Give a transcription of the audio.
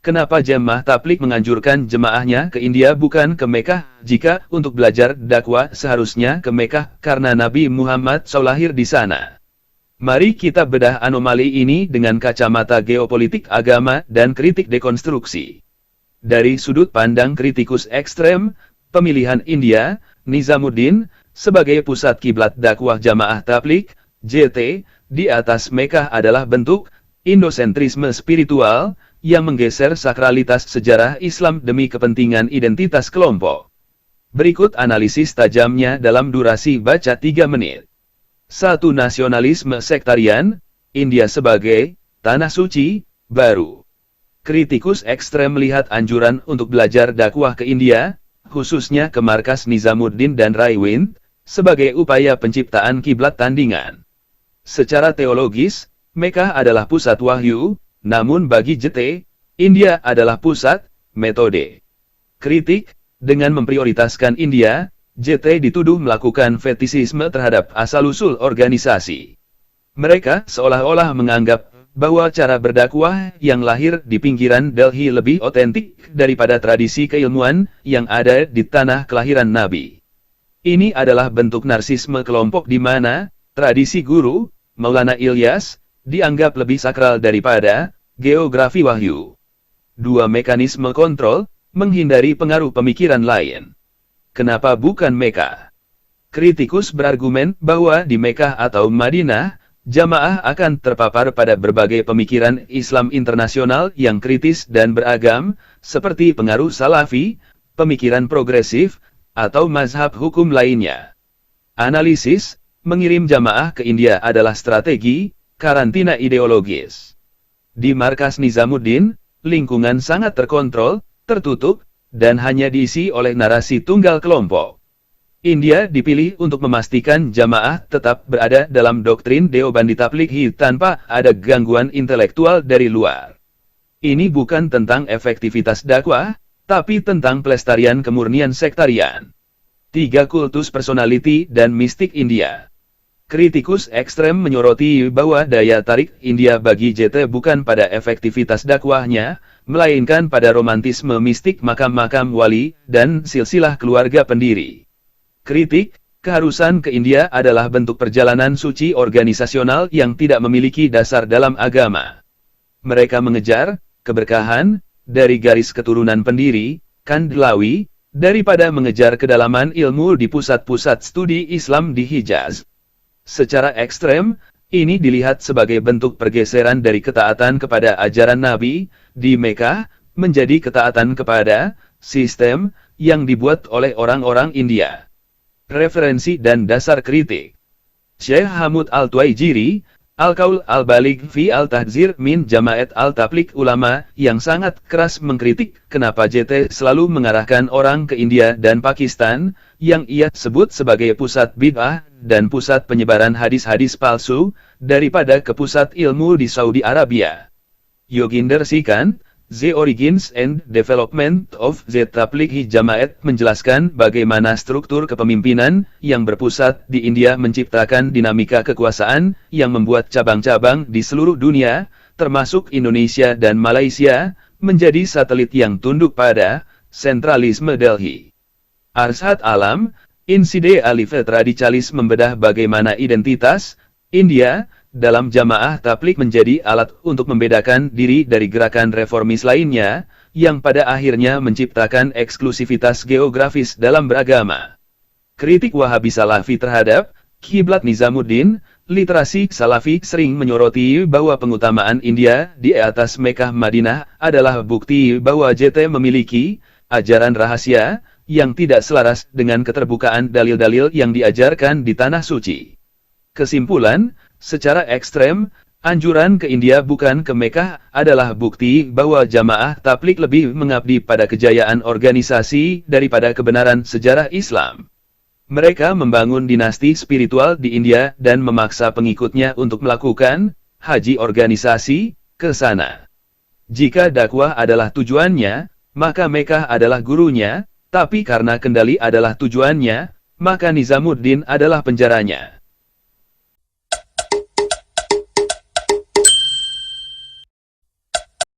Kenapa Jemaah Tabligh menganjurkan jemaahnya ke India bukan ke Mekah? Jika untuk belajar dakwah seharusnya ke Mekah karena Nabi Muhammad SAW lahir di sana. Mari kita bedah anomali ini dengan kacamata geopolitik agama dan kritik dekonstruksi. Dari sudut pandang kritikus ekstrem, pemilihan India, Nizamuddin, sebagai pusat kiblat dakwah Jamaah Tabligh, JT, di atas Mekah adalah bentuk indosentrisme spiritual, yang menggeser sakralitas sejarah Islam demi kepentingan identitas kelompok. Berikut analisis tajamnya dalam durasi baca 3 menit. 1. Nasionalisme sektarian, India sebagai tanah suci baru. Kritikus ekstrem melihat anjuran untuk belajar dakwah ke India, khususnya ke markas Nizamuddin dan Raiwind, sebagai upaya penciptaan kiblat tandingan. Secara teologis, Mekah adalah pusat wahyu, namun bagi JT, India adalah pusat metode. Kritik, dengan memprioritaskan India, JT dituduh melakukan fetisisme terhadap asal-usul organisasi. Mereka seolah-olah menganggap bahwa cara berdakwah yang lahir di pinggiran Delhi lebih otentik daripada tradisi keilmuan yang ada di tanah kelahiran Nabi. Ini adalah bentuk narsisme kelompok di mana tradisi guru, Maulana Ilyas, dianggap lebih sakral daripada geografi wahyu. 2. Mekanisme kontrol, menghindari pengaruh pemikiran lain. Kenapa bukan Mekah? Kritikus berargumen bahwa di Mekah atau Madinah, jamaah akan terpapar pada berbagai pemikiran Islam internasional yang kritis dan beragam, seperti pengaruh Salafi, pemikiran progresif, atau mazhab hukum lainnya. Analisis, mengirim jamaah ke India adalah strategi karantina ideologis. Di markas Nizamuddin, lingkungan sangat terkontrol, tertutup, dan hanya diisi oleh narasi tunggal kelompok. India dipilih untuk memastikan jamaah tetap berada dalam doktrin Deobandi Tablighi tanpa ada gangguan intelektual dari luar. Ini bukan tentang efektivitas dakwah, tapi tentang pelestarian kemurnian sektarian. 3. Kultus personality dan mistik India. Kritikus ekstrem menyoroti bahwa daya tarik India bagi JT bukan pada efektivitas dakwahnya, melainkan pada romantisme mistik makam-makam wali dan silsilah keluarga pendiri. Kritik, keharusan ke India adalah bentuk perjalanan suci organisasional yang tidak memiliki dasar dalam agama. Mereka mengejar keberkahan dari garis keturunan pendiri, Kandhlawi, daripada mengejar kedalaman ilmu di pusat-pusat studi Islam di Hijaz. Secara ekstrem, ini dilihat sebagai bentuk pergeseran dari ketaatan kepada ajaran Nabi di Mekah menjadi ketaatan kepada sistem yang dibuat oleh orang-orang India. Referensi dan dasar kritik. Syekh Hamud Al-Tuwaijiri, Al-Qaul Al-Baligh fi Al-Tahdzir min Jama'at Al-Tabligh ulama yang sangat keras mengkritik kenapa JT selalu mengarahkan orang ke India dan Pakistan, yang ia sebut sebagai pusat bid'ah dan pusat penyebaran hadis-hadis palsu, daripada ke pusat ilmu di Saudi Arabia. Yoginder Sikand, The Origins and Development of the Tablighi Jama'at menjelaskan bagaimana struktur kepemimpinan yang berpusat di India menciptakan dinamika kekuasaan yang membuat cabang-cabang di seluruh dunia, termasuk Indonesia dan Malaysia, menjadi satelit yang tunduk pada sentralisme Delhi. Arshad Alam, Inside Alif Tradicalis membedah bagaimana identitas India dalam jamaah tabligh menjadi alat untuk membedakan diri dari gerakan reformis lainnya, yang pada akhirnya menciptakan eksklusivitas geografis dalam beragama. Kritik Wahabi Salafi terhadap kiblat Nizamuddin, literasi Salafi sering menyoroti bahwa pengutamaan India di atas Mekah Madinah adalah bukti bahwa JT memiliki ajaran rahasia yang tidak selaras dengan keterbukaan dalil-dalil yang diajarkan di Tanah Suci. Kesimpulan, secara ekstrem, anjuran ke India bukan ke Mekah adalah bukti bahwa jamaah tabligh lebih mengabdi pada kejayaan organisasi daripada kebenaran sejarah Islam. Mereka membangun dinasti spiritual di India dan memaksa pengikutnya untuk melakukan haji organisasi ke sana. Jika dakwah adalah tujuannya, maka Mekah adalah gurunya, tapi karena kendali adalah tujuannya, maka Nizamuddin adalah penjaranya.